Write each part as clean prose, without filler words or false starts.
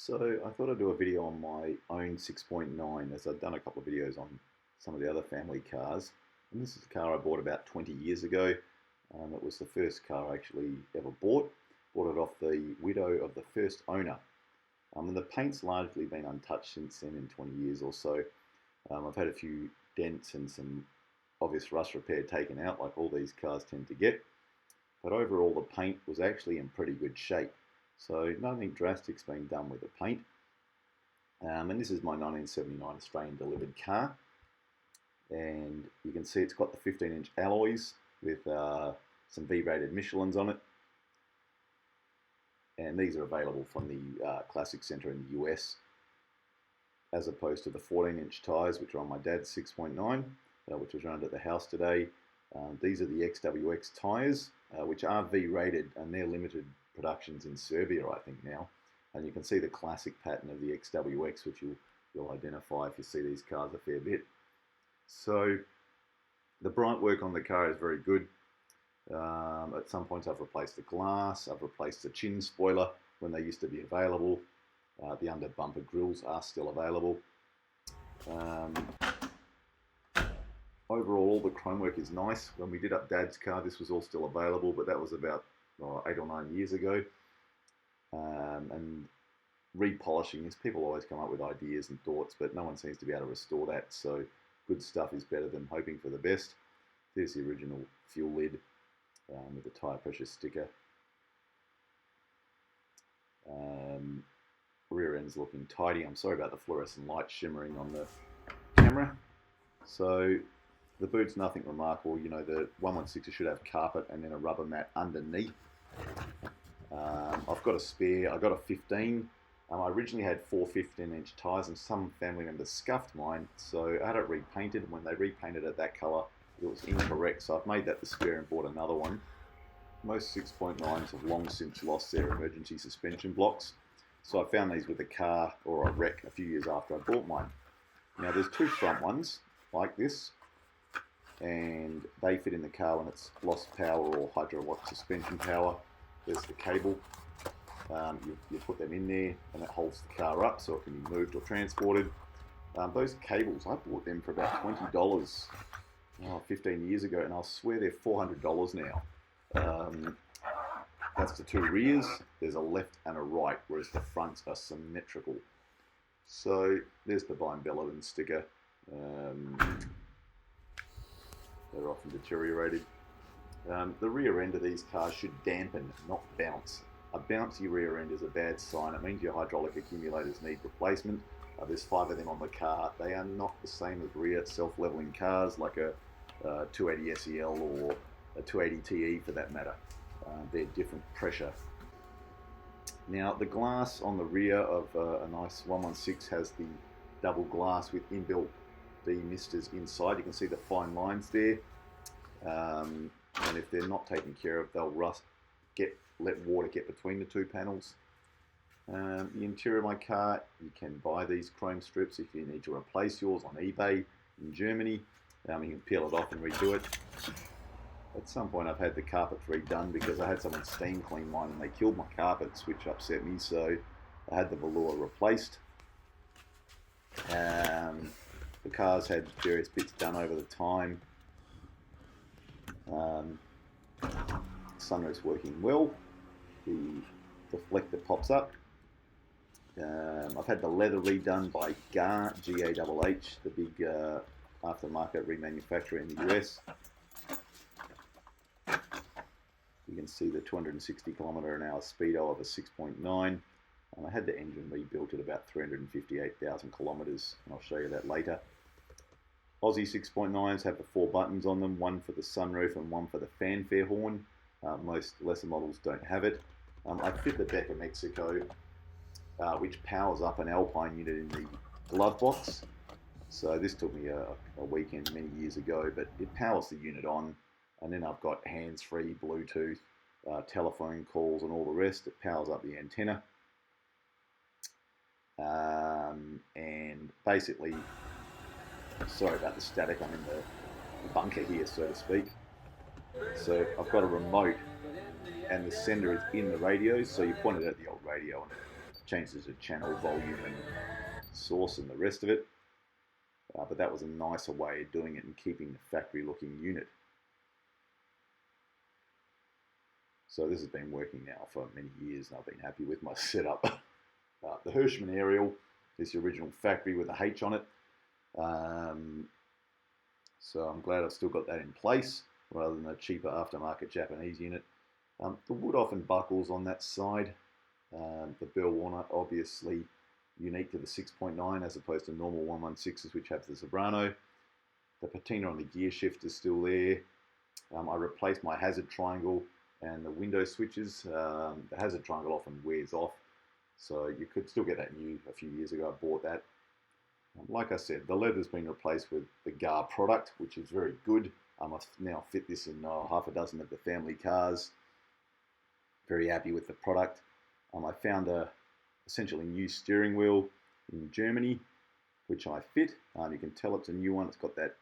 So I thought I'd do a video on my own 6.9 as I've done a couple of videos on some of the other family cars. And this is a car I bought about 20 years ago. It was the first car I actually ever bought. Bought it off the widow of the first owner. And the paint's largely been untouched since then in 20 years or so. I've had a few dents and some obvious rust repair taken out like all these cars tend to get. But overall the paint was actually in pretty good shape. So nothing drastic's been done with the paint. And this is my 1979 Australian delivered car. And you can see it's got the 15-inch alloys with some V-rated Michelins on it. And these are available from the Classic Centre in the US, as opposed to the 14-inch tyres, which are on my dad's 6.9, which was around at the house today. These are the Xwx Tyres, which are V-rated, and they're limited productions in Serbia, I think, now. And you can see the classic pattern of the Xwx, which you'll identify if you see these cars a fair bit. So the bright work on the car is very good. At some points I've replaced the glass, I've replaced the chin spoiler when they used to be available. The under bumper grills are still available. Overall, all the chrome work is nice. When we did up Dad's car, this was all still available, but that was about 8 or 9 years ago. And repolishing this, people always come up with ideas and thoughts, but no one seems to be able to restore that. So good stuff is better than hoping for the best. There's the original fuel lid with the tyre pressure sticker. Rear end's looking tidy. I'm sorry about the fluorescent light shimmering on the camera. So the boot's nothing remarkable. You know, the 116 should have carpet and then a rubber mat underneath. I've got a spare. I got a 15. I originally had 4 15-inch tyres, and some family members scuffed mine, so I had it repainted. When they repainted it that colour, it was incorrect, so I've made that the spare and bought another one. Most 6.9s have long since lost their emergency suspension blocks, so I found these with a car or a wreck a few years after I bought mine. Now there's two front ones like this, and they fit in the car when it's lost power or hydro-pneumatic suspension power. There's the cable. You put them in there and it holds the car up so it can be moved or transported. Those cables, I bought them for about $20 15 years ago, and I'll swear they're $400 now. That's the two rears. There's a left and a right, whereas the fronts are symmetrical. So there's the Vine Belladon sticker. They're often deteriorated. The rear end of these cars should dampen, not bounce. A bouncy rear end is a bad sign. It means your hydraulic accumulators need replacement. There's 5 of them on the car. They are not the same as rear self-leveling cars like a 280 SEL or a 280 TE for that matter. They're different pressure. Now the glass on the rear of a nice 116 has the double glass with inbuilt demisters inside. You can see the fine lines there. And if they're not taken care of, they'll rust, let water get between the two panels. The interior of my car, you can buy these chrome strips if you need to replace yours on eBay in Germany. You can peel it off and redo it. At some point I've had the carpets redone because I had someone steam clean mine and they killed my carpets, which upset me, so I had the velour replaced. The car's had various bits done over the time. Sunroof's working well. The deflector pops up. I've had the leather redone by GAH, G-A-H-H, the big aftermarket remanufacturer in the US. You can see the 260 km/h speedo of a 6.9. I had the engine rebuilt at about 358,000 kilometers, and I'll show you that later. Aussie 6.9s have the 4 buttons on them, one for the sunroof and one for the fanfare horn. Most lesser models don't have it. I fit the Deca Mexico, which powers up an Alpine unit in the glove box. So this took me a weekend many years ago, but it powers the unit on. And then I've got hands-free, Bluetooth, telephone calls and all the rest. It powers up the antenna. And basically, sorry about the static, I'm in the bunker here, so to speak. So I've got a remote and the sender is in the radio, so you point it at the old radio and it changes the channel volume and source and the rest of it. But that was a nicer way of doing it and keeping the factory looking unit. So this has been working now for many years and I've been happy with my setup. The Hirschman aerial is the original factory with a H on it. So I'm glad I've still got that in place rather than a cheaper aftermarket Japanese unit. The wood often buckles on that side. The Burl Warner obviously unique to the 6.9 as opposed to normal 116s which have the Sobrano. The patina on the gear shift is still there. I replaced my hazard triangle and the window switches. The hazard triangle often wears off, so you could still get that new. A few years ago I bought that. Like I said, the leather's been replaced with the GAR product, which is very good. I now fit this in half a dozen of the family cars. Very happy with the product. I found a essentially new steering wheel in Germany, which I fit. You can tell it's a new one. It's got the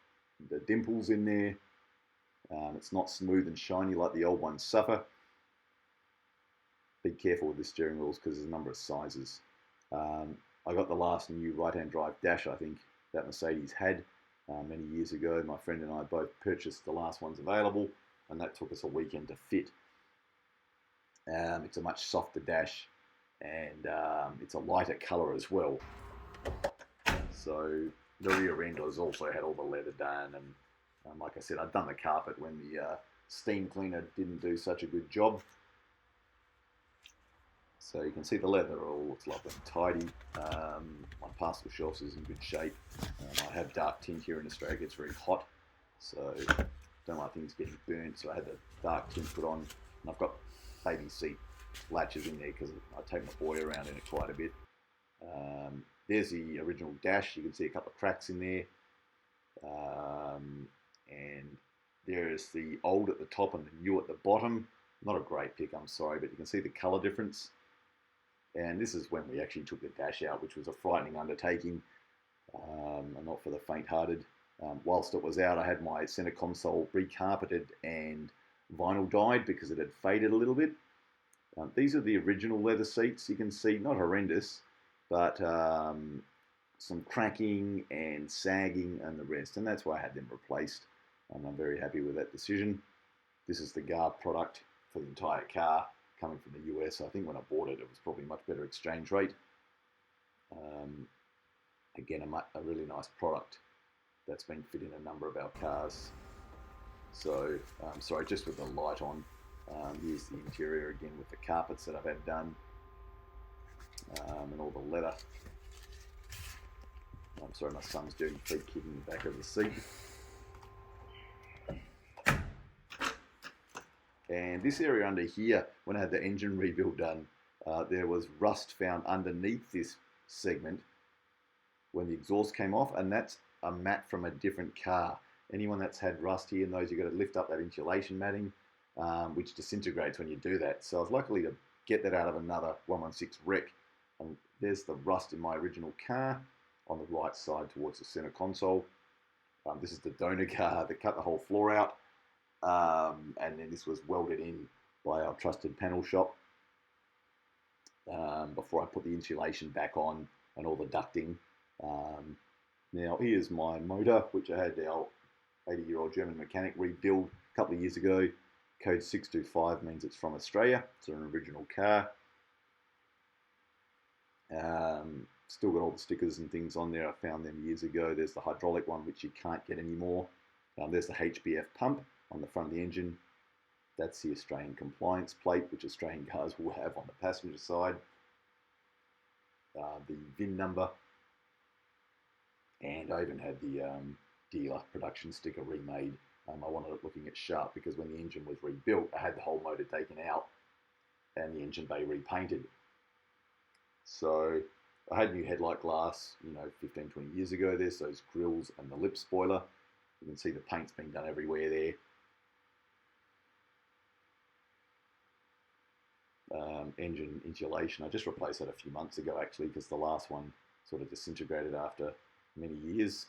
dimples in there. It's not smooth and shiny like the old ones suffer. Be careful with the steering wheels because there's a number of sizes. I got the last new right-hand drive dash I think that Mercedes had many years ago. My friend and I both purchased the last ones available, and that took us a weekend to fit. It's a much softer dash, and it's a lighter colour as well. So the rear end has also had all the leather done, and like I said, I'd done the carpet when the steam cleaner didn't do such a good job. So you can see the leather all looks lovely and tidy. My parcel shelves is in good shape. I have dark tint here in Australia. It gets very hot, so don't like things getting burnt. So I had the dark tint put on, and I've got baby seat latches in there because I take my boy around in it quite a bit. There's the original dash. You can see a couple of cracks in there. And there's the old at the top and the new at the bottom. Not a great pic, I'm sorry, but you can see the colour difference. And this is when we actually took the dash out, which was a frightening undertaking, and not for the faint-hearted. Whilst it was out, I had my centre console recarpeted and vinyl dyed because it had faded a little bit. These are the original leather seats. You can see, not horrendous, but some cracking and sagging and the rest, and that's why I had them replaced, and I'm very happy with that decision. This is the GAR product for the entire car, coming from the US. I think when I bought it, it was probably a much better exchange rate. Again, a really nice product that's been fit in a number of our cars. So, sorry, just with the light on, here's the interior again with the carpets that I've had done, and all the leather. I'm sorry, my son's dirty feet kicking the back of the seat. And this area under here, when I had the engine rebuild done, there was rust found underneath this segment when the exhaust came off, and that's a mat from a different car. Anyone that's had rust here knows you've got to lift up that insulation matting, which disintegrates when you do that. So I was lucky to get that out of another 116 wreck. And there's the rust in my original car on the right side towards the center console. This is the donor car that cut the whole floor out. And then this was welded in by our trusted panel shop before I put the insulation back on and all the ducting. Now here's my motor, which I had our 80-year-old German mechanic rebuild a couple of years ago. Code 625 means it's from Australia. It's an original car. Still got all the stickers and things on there. I found them years ago. There's the hydraulic one, which you can't get anymore. There's the HBF pump on the front of the engine. That's the Australian compliance plate, which Australian cars will have on the passenger side. The VIN number. And I even had the dealer production sticker remade. I wanted it looking at sharp because when the engine was rebuilt, I had the whole motor taken out and the engine bay repainted. So I had new headlight glass, 15, 20 years ago. There's those grills and the lip spoiler. You can see the paint's been done everywhere there. Engine insulation, I just replaced that a few months ago actually because the last one sort of disintegrated after many years.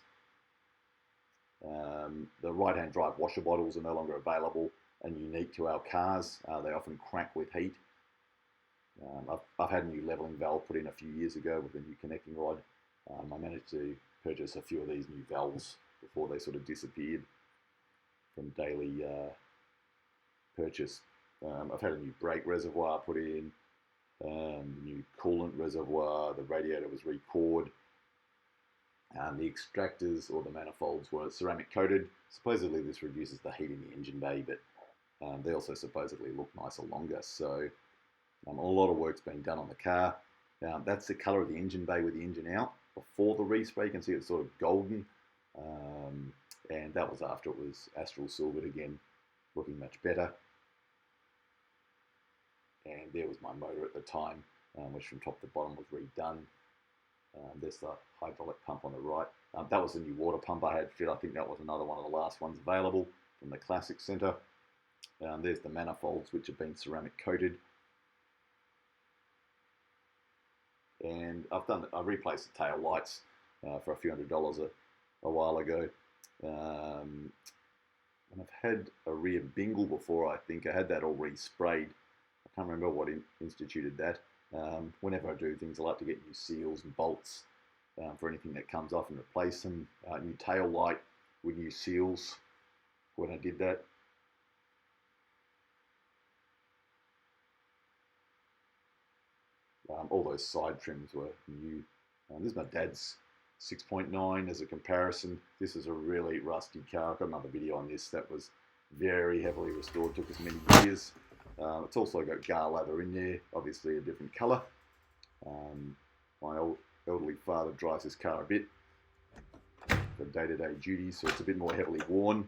The right-hand drive washer bottles are no longer available and unique to our cars. They often crack with heat. I've had a new leveling valve put in a few years ago with a new connecting rod. I managed to purchase a few of these new valves before they sort of disappeared from daily purchase. I've had a new brake reservoir put in, new coolant reservoir, the radiator was re-cored. The extractors or the manifolds were ceramic coated. Supposedly this reduces the heat in the engine bay, but they also supposedly look nicer longer. So a lot of work's been done on the car. That's the colour of the engine bay with the engine out. Before the respray, you can see it's sort of golden. And that was after it was astral silvered again, looking much better. And there was my motor at the time, which from top to bottom was redone. There's the hydraulic pump on the right. That was the new water pump I had fit. I think that was another one of the last ones available from the Classic Centre. There's the manifolds, which have been ceramic coated. And I've replaced the tail lights for a few $100s a while ago. And I've had a rear bingle before, I think. I had that all resprayed. I can't remember what instituted that. Whenever I do things, I like to get new seals and bolts for anything that comes off and replace them. New tail light with new seals when I did that. All those side trims were new. This is my dad's 6.9 as a comparison. This is a really rusty car. I've got another video on this that was very heavily restored, took us many years. It's also got gar leather in there, obviously a different colour. My elderly father drives this car a bit for day-to-day duties, so it's a bit more heavily worn.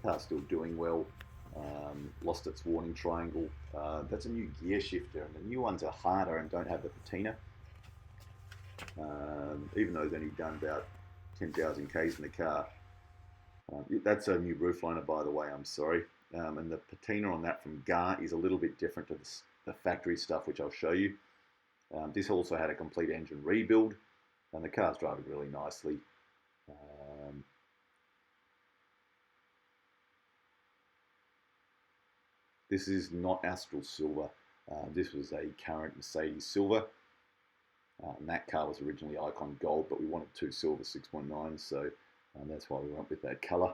Car's still doing well. Lost its warning triangle. That's a new gear shifter, and the new ones are harder and don't have the patina. Even though it's only done about 10,000 Ks in the car. That's a new roof liner, by the way, I'm sorry. And the patina on that from gar is a little bit different to the factory stuff, which I'll show you. This also had a complete engine rebuild, and the car's driving really nicely. This is not Astral Silver. This was a current Mercedes Silver. And that car was originally Icon Gold, but we wanted two silver 6.9s, so that's why we went with that colour.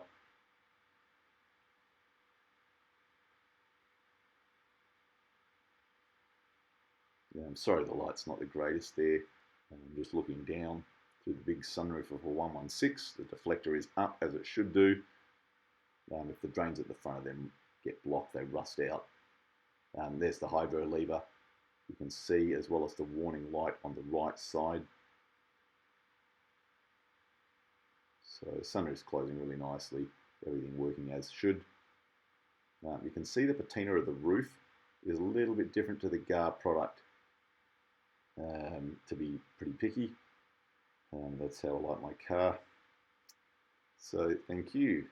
I'm sorry the light's not the greatest there. I'm just looking down through the big sunroof of a 116. The deflector is up as it should do. If the drains at the front of them get blocked, they rust out. There's the hydro lever. You can see, as well as the warning light on the right side. So sunroof's closing really nicely, everything working as should. You can see the patina of the roof is a little bit different to the gar product, to be pretty picky. That's how I like my car. So thank you.